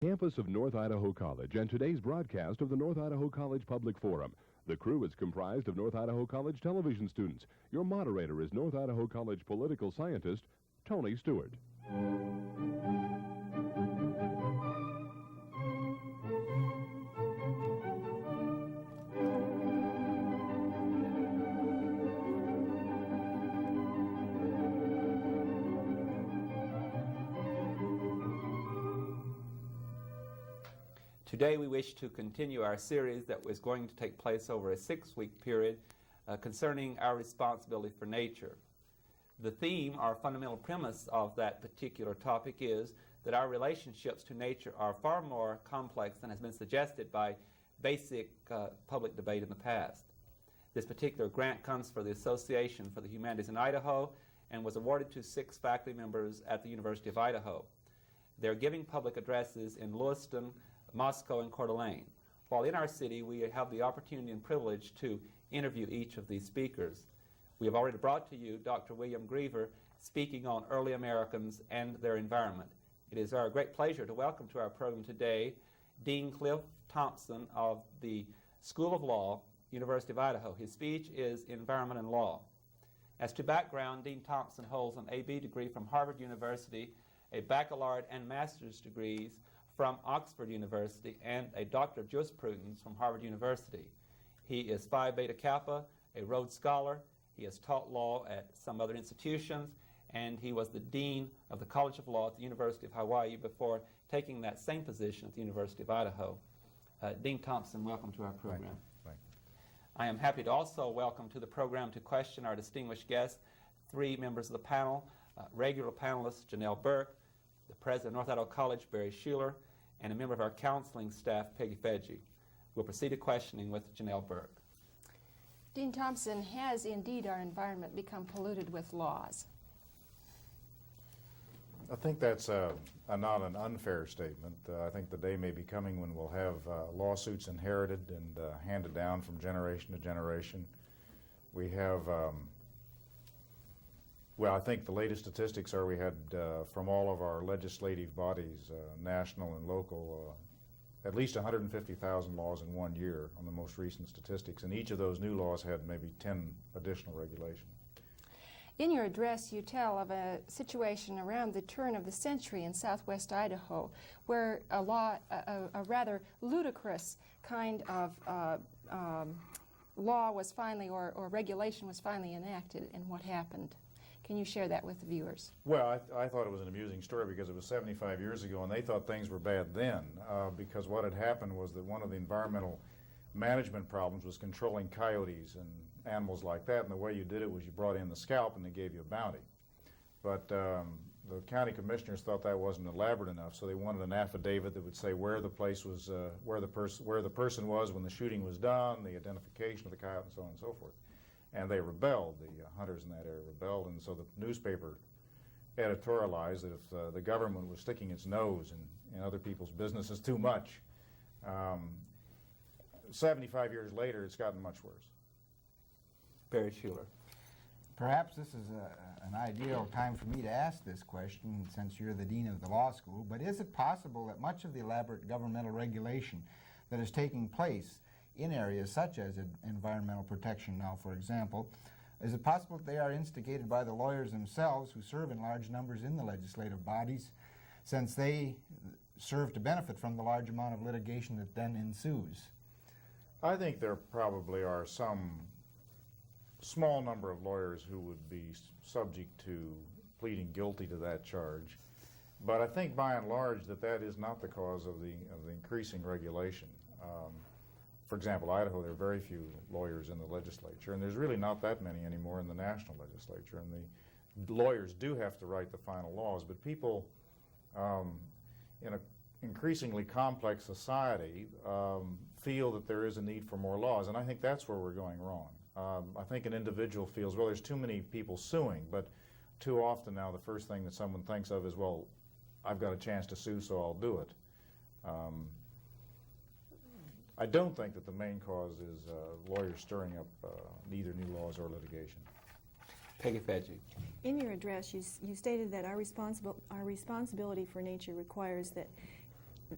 Campus of North Idaho College and today's broadcast of the North Idaho College Public Forum. The crew is comprised of North Idaho College television students. Your moderator is North Idaho College political scientist Tony Stewart. Today we wish to continue our series that was going to take place over a 6-week period concerning our responsibility for nature. The theme, our fundamental premise of that particular topic is that our relationships to nature are far more complex than has been suggested by basic public debate in the past. This particular grant comes from the Association for the Humanities in Idaho and was awarded to 6 faculty members at the University of Idaho. They're giving public addresses in Lewiston, Moscow, and Coeur d'Alene. While in our city, we have the opportunity and privilege to interview each of these speakers. We have already brought to you Dr. William Griever speaking on early Americans and their environment. It is our great pleasure to welcome to our program today Dean Cliff Thompson of the School of Law, University of Idaho. His speech is Environment and Law. As to background, Dean Thompson holds an A.B. degree from Harvard University, a baccalaureate and master's degrees from Oxford University, and a Doctor of Jurisprudence from Harvard University. He is Phi Beta Kappa, a Rhodes Scholar. He has taught law at some other institutions, and he was the Dean of the College of Law at the University of Hawaii before taking that same position at the University of Idaho. Dean Thompson, welcome to our program. Thank you. I am happy to also welcome to the program to question our distinguished guests, 3 members of the panel, regular panelists Janelle Burke, the president of North Idaho College, Barry Schuler, and a member of our counseling staff, Peggy Thompson. We'll proceed to questioning with Janelle Burke. Dean Thompson, has indeed our environment become polluted with laws? I think that's not an unfair statement. I think the day may be coming when we'll have lawsuits inherited and handed down from generation to generation. We have, well, I think the latest statistics are we had from all of our legislative bodies, national and local, at least 150,000 laws in 1 year on the most recent statistics, and each of those new laws had maybe 10 additional regulations. In your address, you tell of a situation around the turn of the century in southwest Idaho where a rather ludicrous kind of law was finally, or regulation was finally enacted, and what happened. Can you share that with the viewers? Well, I thought it was an amusing story because it was 75 years ago, and they thought things were bad then because what had happened was that one of the environmental management problems was controlling coyotes and animals like that, and the way you did it was you brought in the scalp and they gave you a bounty. But the county commissioners thought that wasn't elaborate enough, so they wanted an affidavit that would say where the place was, where the person was when the shooting was done, the identification of the coyote, and so on and so forth. And they rebelled. The hunters in that area rebelled, and so the newspaper editorialized that if the government was sticking its nose in other people's businesses too much. 75 years later, it's gotten much worse. Barry Schuler. Perhaps this is an ideal time for me to ask this question, since you're the dean of the law school, but is it possible that much of the elaborate governmental regulation that is taking place in areas such as environmental protection now, for example, is it possible that they are instigated by the lawyers themselves who serve in large numbers in the legislative bodies, since they serve to benefit from the large amount of litigation that then ensues? I think there probably are some small number of lawyers who would be subject to pleading guilty to that charge, but I think by and large that is not the cause of the increasing regulation. For example, Idaho, there are very few lawyers in the legislature, and there's really not that many anymore in the national legislature, and the lawyers do have to write the final laws, but people in an increasingly complex society feel that there is a need for more laws, and I think that's where we're going wrong. I think an individual feels, well, there's too many people suing, but too often now the first thing that someone thinks of is, well, I've got a chance to sue, so I'll do it. I don't think that the main cause is lawyers stirring up either new laws or litigation. Peggy Thompson. In your address, you stated that our responsibility for nature requires that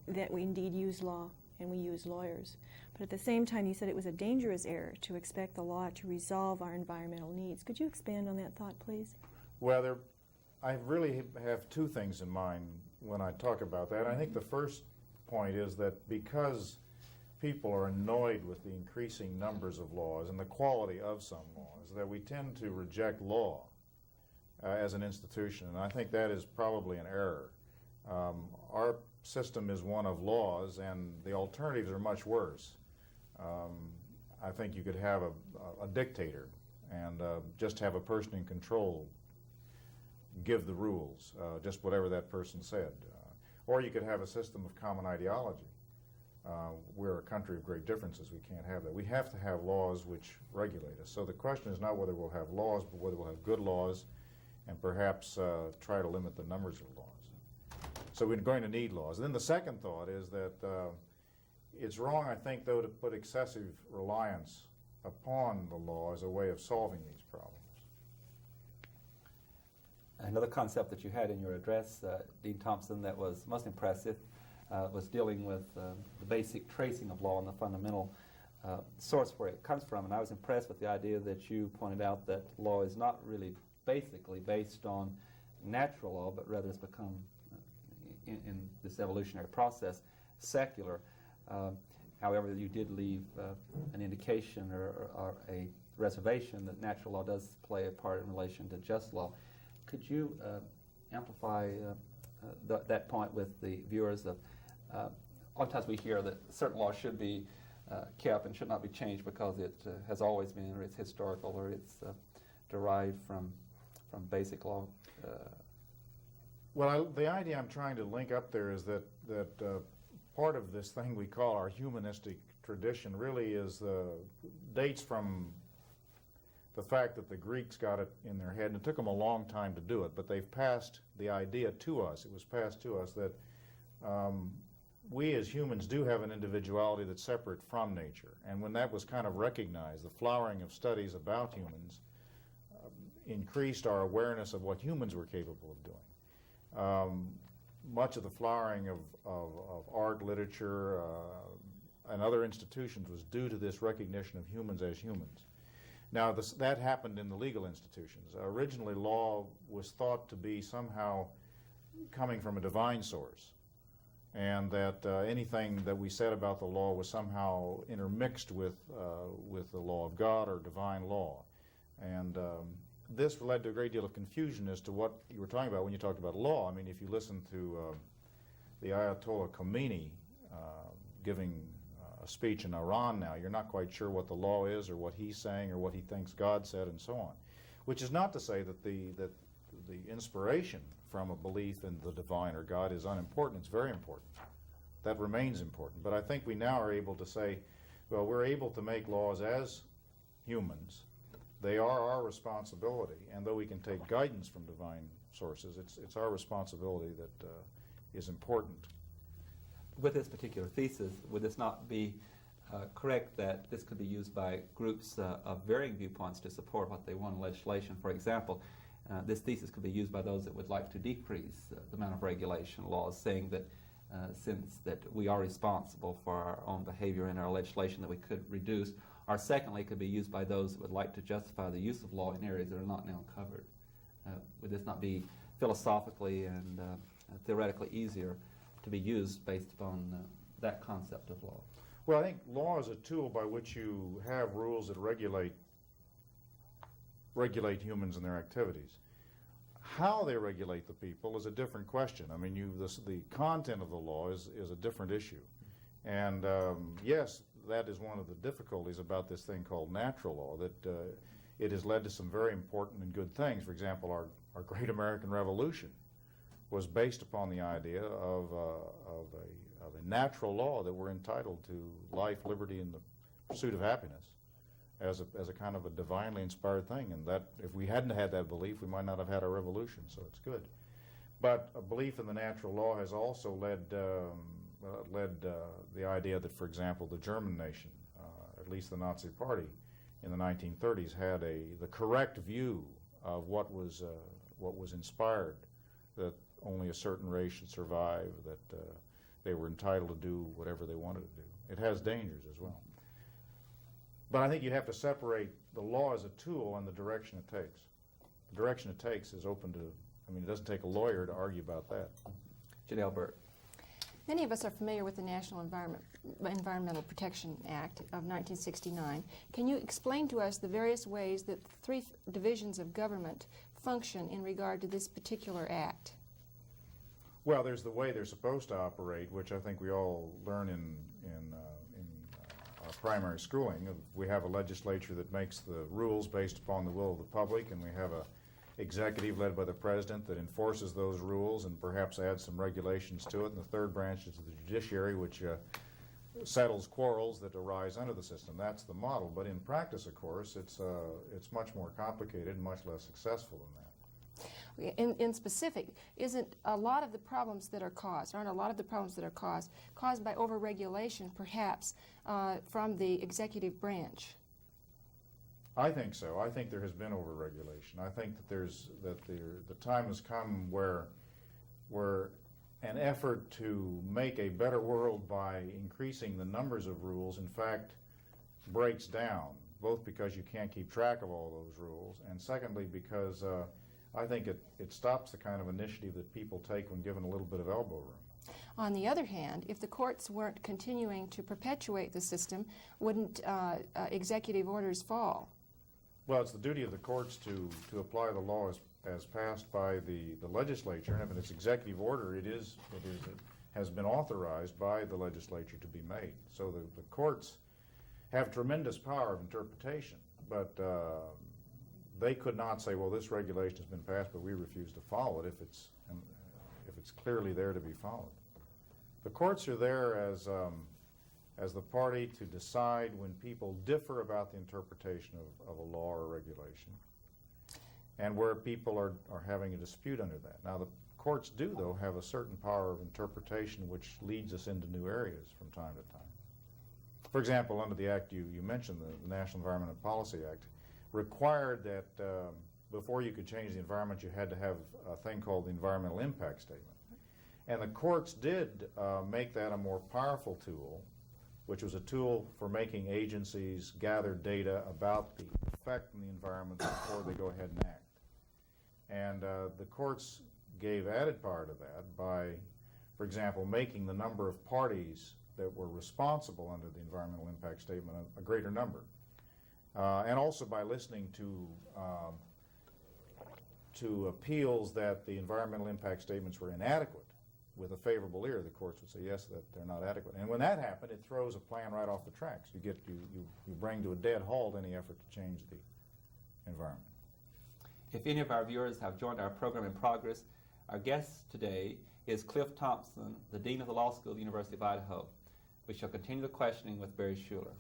that we indeed use law and we use lawyers. But at the same time, you said it was a dangerous error to expect the law to resolve our environmental needs. Could you expand on that thought, please? Well, I really have two things in mind when I talk about that. I think the first point is that because people are annoyed with the increasing numbers of laws and the quality of some laws, that we tend to reject law as an institution, and I think that is probably an error. Our system is one of laws, and the alternatives are much worse. I think you could have a dictator and just have a person in control give the rules, just whatever that person said. Or you could have a system of common ideology. We're a country of great differences. We can't have that. We have to have laws which regulate us. So the question is not whether we'll have laws, but whether we'll have good laws and perhaps try to limit the numbers of laws. So we're going to need laws. And then the second thought is that it's wrong, I think, though, to put excessive reliance upon the law as a way of solving these problems. Another concept that you had in your address, Dean Thompson, that was most impressive was dealing with the basic tracing of law and the fundamental source where it comes from. And I was impressed with the idea that you pointed out that law is not really basically based on natural law, but rather it's become, in this evolutionary process, secular. However, you did leave an indication or a reservation that natural law does play a part in relation to just law. Could you amplify that point with the viewers? Of oftentimes we hear that certain laws should be kept and should not be changed because it has always been, or it's historical, or it's derived from basic law. Well, the idea I'm trying to link up there is that part of this thing we call our humanistic tradition really dates from the fact that the Greeks got it in their head, and it took them a long time to do it, but they've passed the idea to us. It was passed to us that we as humans do have an individuality that's separate from nature. And when that was kind of recognized, the flowering of studies about humans increased our awareness of what humans were capable of doing. Much of the flowering of art, literature, and other institutions was due to this recognition of humans as humans. Now, that happened in the legal institutions. Originally, law was thought to be somehow coming from a divine source, and that anything that we said about the law was somehow intermixed with the law of God or divine law. And this led to a great deal of confusion as to what you were talking about when you talked about law. I mean, if you listen to the Ayatollah Khomeini giving a speech in Iran now, you're not quite sure what the law is or what he's saying or what he thinks God said and so on. Which is not to say that the inspiration from a belief in the divine or God is unimportant. It's very important. That remains important. But I think we now are able to say, well, we're able to make laws as humans. They are our responsibility, and though we can take guidance from divine sources, it's our responsibility that is important. With this particular thesis, would this not be correct that this could be used by groups of varying viewpoints to support what they want in legislation? For example, this thesis could be used by those that would like to decrease the amount of regulation laws, saying that since that we are responsible for our own behavior in our legislation, that we could reduce. Or secondly, it could be used by those that would like to justify the use of law in areas that are not now covered. Would this not be philosophically and theoretically easier to be used based upon that concept of law? Well, I think law is a tool by which you have rules that regulate humans and their activities. How they regulate the people is a different question. I mean, the content of the law is a different issue. And yes, that is one of the difficulties about this thing called natural law, that it has led to some very important and good things. For example, our great American Revolution was based upon the idea of a natural law that we're entitled to life, liberty, and the pursuit of happiness as a kind of a divinely inspired thing. And that if we hadn't had that belief, we might not have had our revolution, so it's good. But a belief in the natural law has also led the idea that, for example, the German nation, at least the Nazi Party in the 1930s, had the correct view of what was inspired, that only a certain race should survive, that they were entitled to do whatever they wanted to do. It has dangers as well. But I think you have to separate the law as a tool and the direction it takes. The direction it takes is open to, I mean, it doesn't take a lawyer to argue about that. Janelle Burt. Many of us are familiar with the National Environmental Protection Act of 1969. Can you explain to us the various ways that the three divisions of government function in regard to this particular act? Well, there's the way they're supposed to operate, which I think we all learn in our primary schooling. We have a legislature that makes the rules based upon the will of the public, and we have a executive led by the president that enforces those rules and perhaps adds some regulations to it. And the third branch is the judiciary, which settles quarrels that arise under the system. That's the model. But in practice, of course, it's much more complicated and much less successful than that. In specific, isn't a lot of the problems that are caused, aren't a lot of the problems that are caused by overregulation, perhaps, from the executive branch? I think so. I think there has been overregulation. I think that the time has come where an effort to make a better world by increasing the numbers of rules, in fact, breaks down, both because you can't keep track of all those rules, and secondly, because I think it stops the kind of initiative that people take when given a little bit of elbow room. On the other hand, if the courts weren't continuing to perpetuate the system, wouldn't executive orders fall? Well, it's the duty of the courts to apply the law as passed by the legislature, and if it's executive order, it has been authorized by the legislature to be made. So the courts have tremendous power of interpretation, but they could not say, well, this regulation has been passed, but we refuse to follow it if it's clearly there to be followed. The courts are there as the party to decide when people differ about the interpretation of a law or regulation, and where people are having a dispute under that. Now, the courts do, though, have a certain power of interpretation which leads us into new areas from time to time. For example, under the act you mentioned, the National Environmental Policy Act, required that before you could change the environment, you had to have a thing called the environmental impact statement. And the courts did make that a more powerful tool, which was a tool for making agencies gather data about the effect on the environment before they go ahead and act. And the courts gave added power to that by, for example, making the number of parties that were responsible under the environmental impact statement a greater number. And also by listening to appeals that the environmental impact statements were inadequate. With a favorable ear, the courts would say, yes, that they're not adequate. And when that happened, it throws a plan right off the tracks. You bring to a dead halt any effort to change the environment. If any of our viewers have joined our program in progress, our guest today is Cliff Thompson, the Dean of the Law School of the University of Idaho. We shall continue the questioning with Barry Schuler.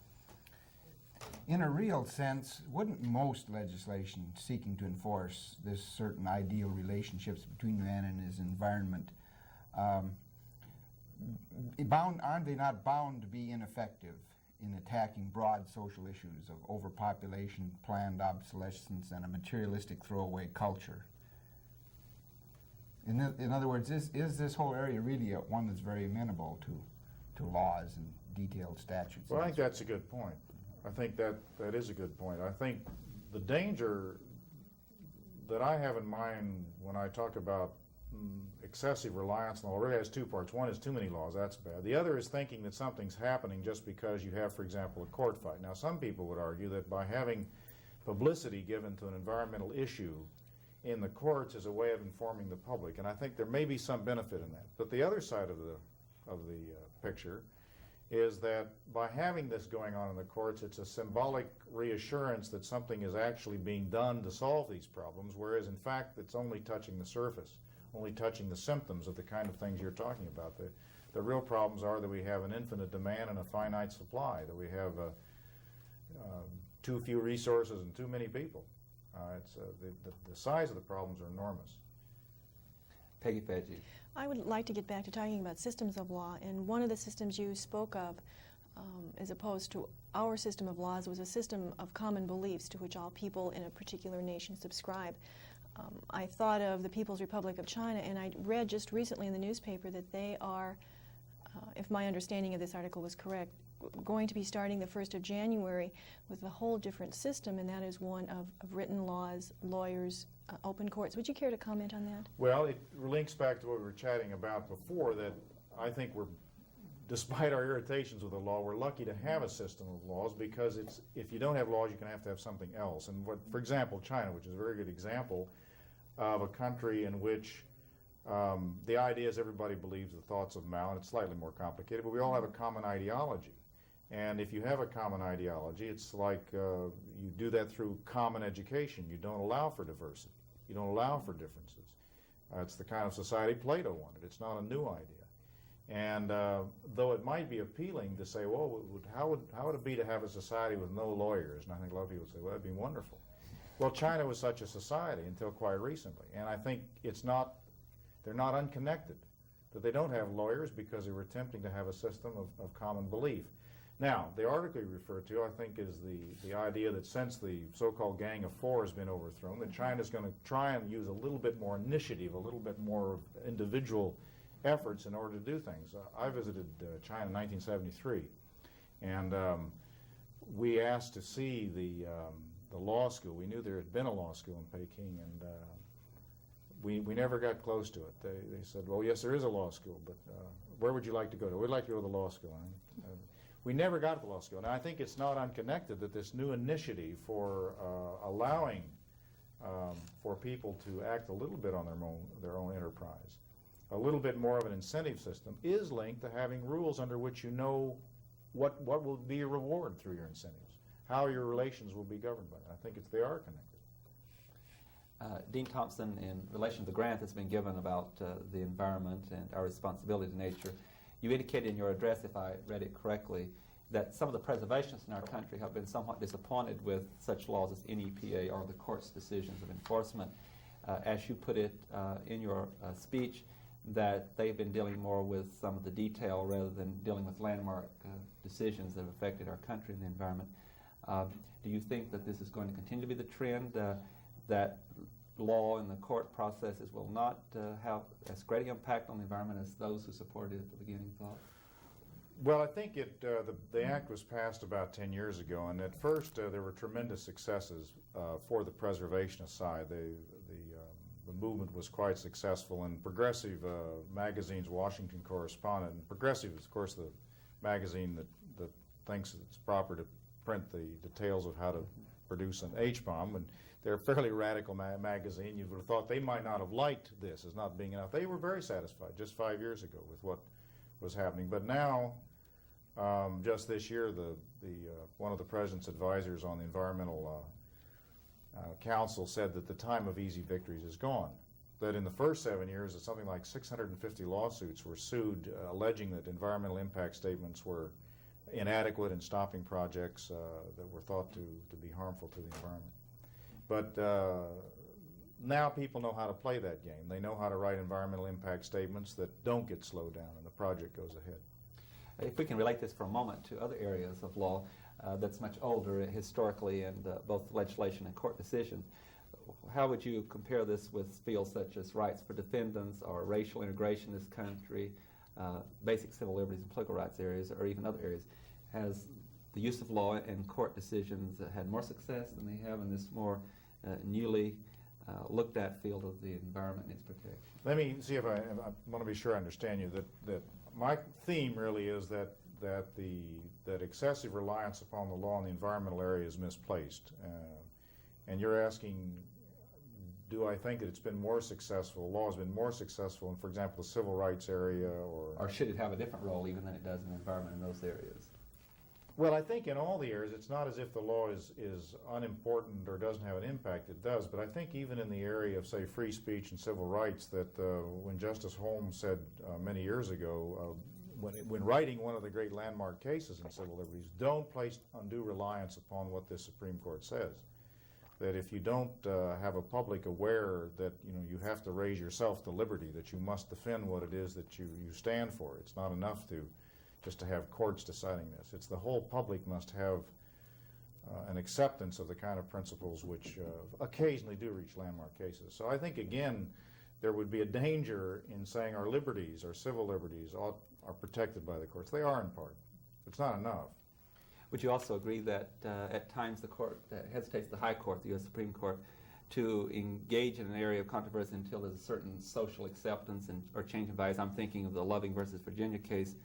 In a real sense, wouldn't most legislation seeking to enforce this certain ideal relationships between man and his environment, aren't they not bound to be ineffective in attacking broad social issues of overpopulation, planned obsolescence, and a materialistic throwaway culture? In other words, is this whole area really one that's very amenable to laws and detailed statutes? Well, I think that's a good point. I think that is a good point. I think the danger that I have in mind when I talk about excessive reliance on law really has two parts. One is too many laws, that's bad. The other is thinking that something's happening just because you have, for example, a court fight. Now, some people would argue that by having publicity given to an environmental issue in the courts is a way of informing the public, and I think there may be some benefit in that. But the other side of the picture is that by having this going on in the courts, it's a symbolic reassurance that something is actually being done to solve these problems, whereas in fact it's only touching the surface, only touching the symptoms of the kind of things you're talking about. The real problems are that we have an infinite demand and a finite supply, that we have too few resources and too many people. The size of the problems are enormous. Peggy Thompson. I would like to get back to talking about systems of law, and one of the systems you spoke of, as opposed to our system of laws, was a system of common beliefs to which all people in a particular nation subscribe. I thought of the People's Republic of China, and I read just recently in the newspaper that they are if my understanding of this article was correct, going to be starting the 1st of January with a whole different system, and that is one of written laws, lawyers, open courts. Would you care to comment on that? Well, it links back to what we were chatting about before, that I think despite our irritations with the law, we're lucky to have a system of laws, because if you don't have laws, you're going to have something else. And for example, China, which is a very good example of a country in which the idea is everybody believes the thoughts of Mao, and it's slightly more complicated, but we all have a common ideology. And if you have a common ideology, it's like you do that through common education. You don't allow for diversity. You don't allow for differences. It's the kind of society Plato wanted. It's not a new idea. And though it might be appealing to say, well, how would it be to have a society with no lawyers? And I think a lot of people would say, well, that'd be wonderful. Well, China was such a society until quite recently. And I think they're not unconnected, that they don't have lawyers because they were attempting to have a system of common belief. Now, the article you refer to, I think, is the idea that since the so-called Gang of Four has been overthrown, that China's going to try and use a little bit more initiative, a little bit more individual efforts in order to do things. I visited China in 1973, and we asked to see the law school. We knew there had been a law school in Peking, and we never got close to it. They said, well, yes, there is a law school, but where would you like to go to? We'd like to go to the law school. We never got to the law school. And I think it's not unconnected that this new initiative for allowing for people to act a little bit on their own enterprise, a little bit more of an incentive system, is linked to having rules under which you know what will be your reward through your incentives, how your relations will be governed by that. I think they are connected. Dean Thompson, in relation to the grant that's been given about the environment and our responsibility to nature, you indicated in your address, if I read it correctly, that some of the preservationists in our country have been somewhat disappointed with such laws as NEPA or the court's decisions of enforcement. As you put it in your speech, that they've been dealing more with some of the detail rather than dealing with landmark decisions that have affected our country and the environment. Do you think that this is going to continue to be the trend, that law and the court processes will not have as great an impact on the environment as those who supported it at the beginning thought? Well, I think the act was passed about 10 years ago, and at first there were tremendous successes for the preservationist side. The movement was quite successful, and Progressive magazine's Washington correspondent, and Progressive is, of course, the magazine that thinks it's proper to print the details of how to produce an H-bomb, and they're a fairly radical magazine. You would have thought they might not have liked this as not being enough. They were very satisfied just 5 years ago with what was happening. But now, just this year, one of the president's advisors on the Environmental Council said that the time of easy victories is gone. That in the first 7 years, that something like 650 lawsuits were sued alleging that environmental impact statements were inadequate in stopping projects that were thought to be harmful to the environment. But now people know how to play that game. They know how to write environmental impact statements that don't get slowed down and the project goes ahead. If we can relate this for a moment to other areas of law that's much older historically and both legislation and court decisions, how would you compare this with fields such as rights for defendants or racial integration in this country, basic civil liberties and political rights areas, or even other areas? Has the use of law and court decisions had more success than they have in this more newly looked at field of the environment and its protection? Let me see if I want to be sure I understand you. That my theme really is that excessive reliance upon the law in the environmental area is misplaced. And you're asking, do I think that it's been more successful, law has been more successful in, for example, the civil rights area, or should it have a different role even than it does in the environment in those areas? Well, I think in all the areas, it's not as if the law is unimportant or doesn't have an impact. It does. But I think even in the area of, say, free speech and civil rights, that when Justice Holmes said many years ago, when writing one of the great landmark cases in civil liberties, don't place undue reliance upon what the Supreme Court says. That if you don't have a public aware that you have to raise yourself to liberty, that you must defend what it is that you stand for. It's not enough just to have courts deciding this. It's the whole public must have an acceptance of the kind of principles which occasionally do reach landmark cases. So I think, again, there would be a danger in saying our liberties, our civil liberties, ought are protected by the courts. They are in part. It's not enough. Would you also agree that at times the court hesitates, the High Court, the U.S. Supreme Court, to engage in an area of controversy until there's a certain social acceptance or change in values? I'm thinking of the Loving versus Virginia case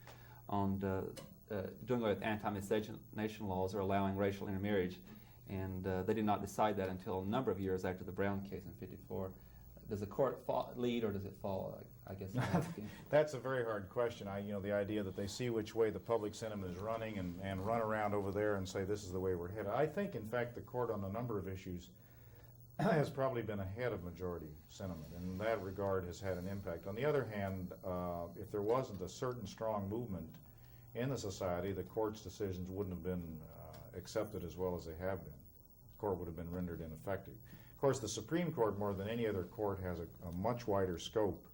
on doing away with anti-miscegenation laws or allowing racial intermarriage, and they did not decide that until a number of years after the Brown case in '54. Does the court lead or does it fall? I guess I'm asking. That's a very hard question. The idea that they see which way the public sentiment is running and run around over there and say this is the way we're headed. I think, in fact, the court on a number of issues has probably been ahead of majority sentiment, and in that regard has had an impact. On the other hand, if there wasn't a certain strong movement in the society, the court's decisions wouldn't have been accepted as well as they have been. The court would have been rendered ineffective. Of course, the Supreme Court, more than any other court, has a much wider scope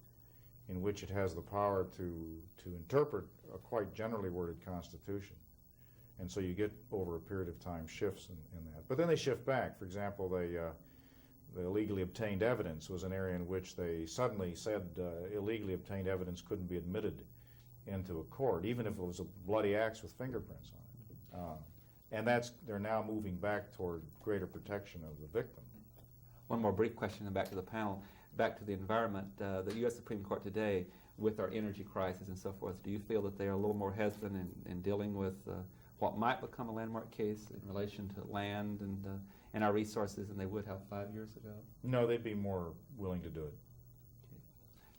in which it has the power to interpret a quite generally worded Constitution. And so you get, over a period of time, shifts in that. But then they shift back. For example, the illegally obtained evidence was an area in which they suddenly said illegally obtained evidence couldn't be admitted into a court, even if it was a bloody axe with fingerprints on it. And they're now moving back toward greater protection of the victim. One more brief question and back to the panel. Back to the environment, the U.S. Supreme Court today, with our energy crisis and so forth, do you feel that they are a little more hesitant in dealing with what might become a landmark case in relation to land and our resources than they would have 5 years ago? No, they'd be more willing to do it.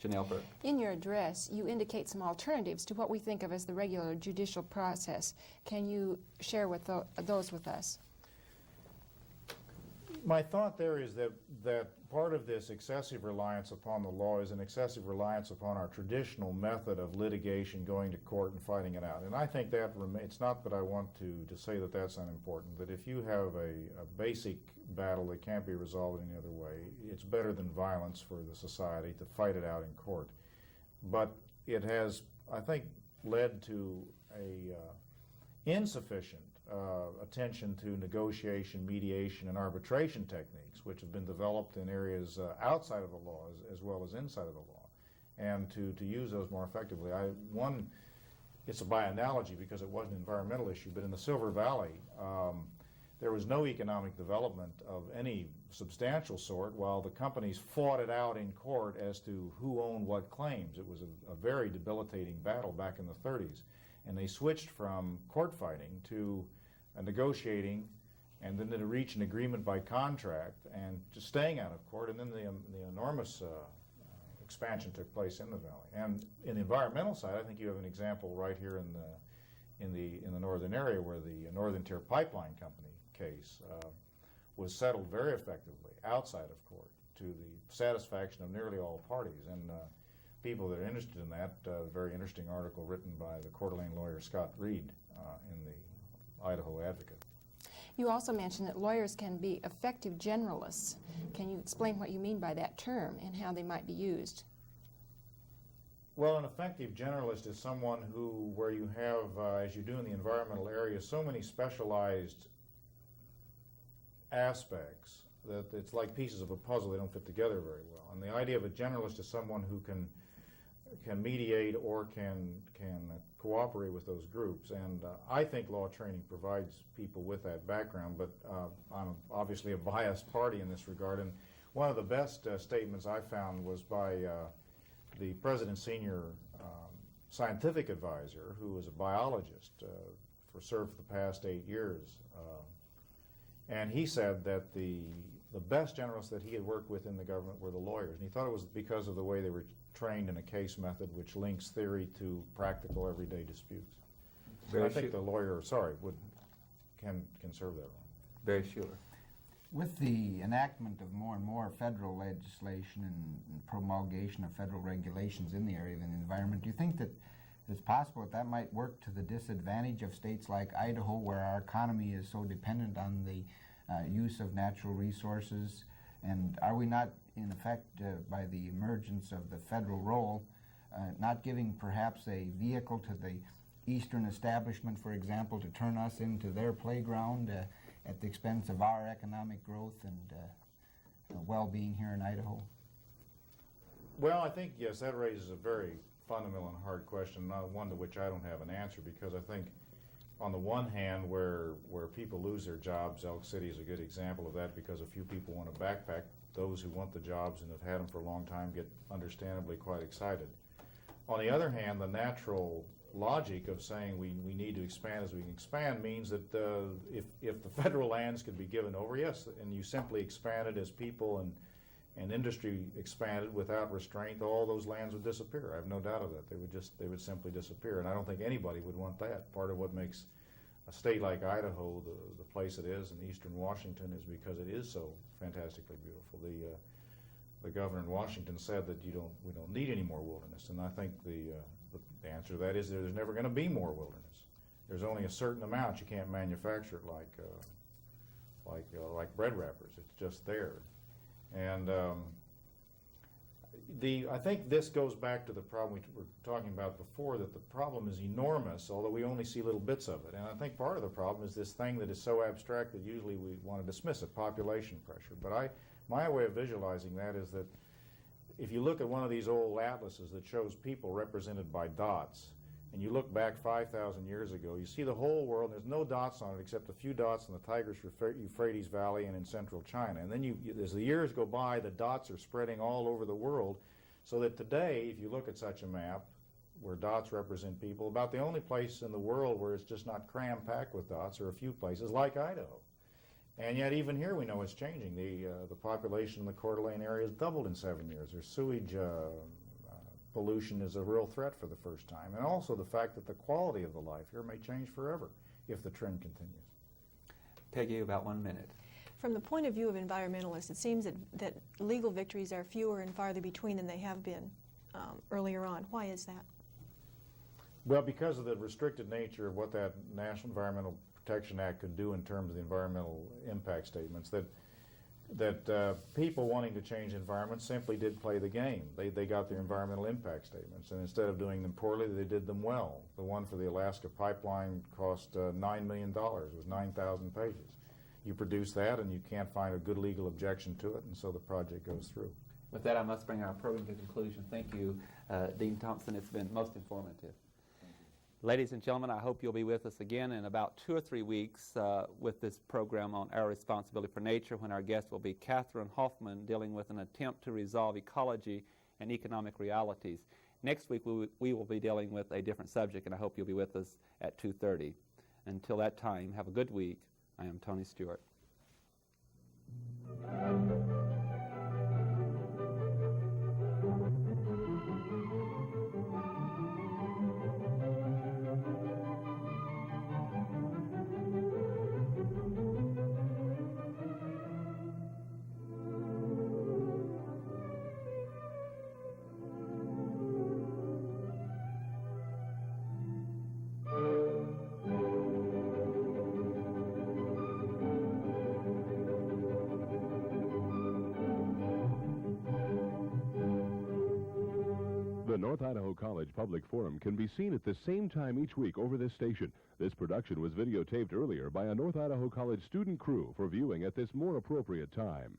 Janelle Burke. In your address, you indicate some alternatives to what we think of as the regular judicial process. Can you share with those with us? My thought there is that part of this excessive reliance upon the law is an excessive reliance upon our traditional method of litigation, going to court and fighting it out. And I think that it's not that I want to say that that's unimportant, that if you have a basic battle that can't be resolved any other way, it's better than violence for the society to fight it out in court. But it has, I think, led to a insufficient attention to negotiation, mediation, and arbitration techniques, which have been developed in areas outside of the law as well as inside of the law, and to use those more effectively. It's by analogy because it was an environmental issue, but in the Silver Valley, there was no economic development of any substantial sort while the companies fought it out in court as to who owned what claims. It was a very debilitating battle back in the 30s. And they switched from court fighting to negotiating, and then to reach an agreement by contract and just staying out of court. And then the enormous expansion took place in the valley. And in the environmental side, I think you have an example right here in the northern area where the Northern Tier Pipeline Company case was settled very effectively outside of court to the satisfaction of nearly all parties. And people that are interested in that, very interesting article written by the Coeur d'Alene lawyer Scott Reed in the Idaho Advocate. You also mentioned that lawyers can be effective generalists. Can you explain what you mean by that term and how they might be used? Well, an effective generalist is someone where you have, as you do in the environmental area, so many specialized aspects that it's like pieces of a puzzle. They don't fit together very well. And the idea of a generalist is someone who can mediate or can cooperate with those groups. And I think law training provides people with that background, but I'm obviously a biased party in this regard. And one of the best statements I found was by the President's senior scientific advisor, who was a biologist, served for the past 8 years. And he said that the best generalists that he had worked with in the government were the lawyers. And he thought it was because of the way they were trained in a case method which links theory to practical everyday disputes. I think the lawyer, can serve that role. Barry Schuler. With the enactment of more and more federal legislation and promulgation of federal regulations in the area of the environment, do you think that it's possible that might work to the disadvantage of states like Idaho, where our economy is so dependent on the use of natural resources? And are we not, in effect, by the emergence of the federal role, not giving perhaps a vehicle to the Eastern establishment, for example, to turn us into their playground at the expense of our economic growth and well-being here in Idaho? Well, I think, yes, that raises a very fundamental and hard question, not one to which I don't have an answer, because I think on the one hand, where people lose their jobs, Elk City is a good example of that, because a few people want to backpack. Those who want the jobs and have had them for a long time get understandably quite excited. On the other hand, the natural logic of saying we need to expand as we can expand means that if the federal lands could be given over, yes, and you simply expanded as people and industry expanded without restraint, all those lands would disappear. I have no doubt of that. They would simply disappear, and I don't think anybody would want that. Part of what makes a state like Idaho the place it is, and eastern Washington, is because it is so fantastically beautiful. The governor in Washington said that we don't need any more wilderness, and I think the answer to that is there's never going to be more wilderness. There's only a certain amount. You can't manufacture it like bread wrappers. It's just there. And I think this goes back to the problem we were talking about before, that the problem is enormous, although we only see little bits of it. And I think part of the problem is this thing that is so abstract that usually we want to dismiss it, population pressure. But my way of visualizing that is that if you look at one of these old atlases that shows people represented by dots, and you look back 5,000 years ago, you see the whole world, and there's no dots on it except a few dots in the Tigris-Euphrates Valley and in central China. And then as the years go by, the dots are spreading all over the world, so that today, if you look at such a map where dots represent people, about the only place in the world where it's just not cram-packed with dots are a few places like Idaho. And yet even here we know it's changing. The population in the Coeur d'Alene area has doubled in 7 years. There's sewage pollution is a real threat for the first time. And also the fact that the quality of the life here may change forever if the trend continues. Peggy, about 1 minute. From the point of view of environmentalists, it seems that legal victories are fewer and farther between than they have been earlier on. Why is that? Well, because of the restricted nature of what that National Environmental Protection Act could do in terms of the environmental impact statements, that people wanting to change environments simply did play the game. They got their environmental impact statements, and instead of doing them poorly, they did them well. The one for the Alaska pipeline cost $9 million. It was 9,000 pages. You produce that, and you can't find a good legal objection to it, and so the project goes through. With that, I must bring our program to conclusion. Thank you, Dean Thompson. It's been most informative. Ladies and gentlemen, I hope you'll be with us again in about 2 or 3 weeks with this program on Our Responsibility for Nature, when our guest will be Catherine Hoffman, dealing with an attempt to resolve ecology and economic realities. Next week, we will be dealing with a different subject, and I hope you'll be with us at 2:30. Until that time, have a good week. I am Tony Stewart. The North Idaho College Public Forum can be seen at the same time each week over this station. This production was videotaped earlier by a North Idaho College student crew for viewing at this more appropriate time.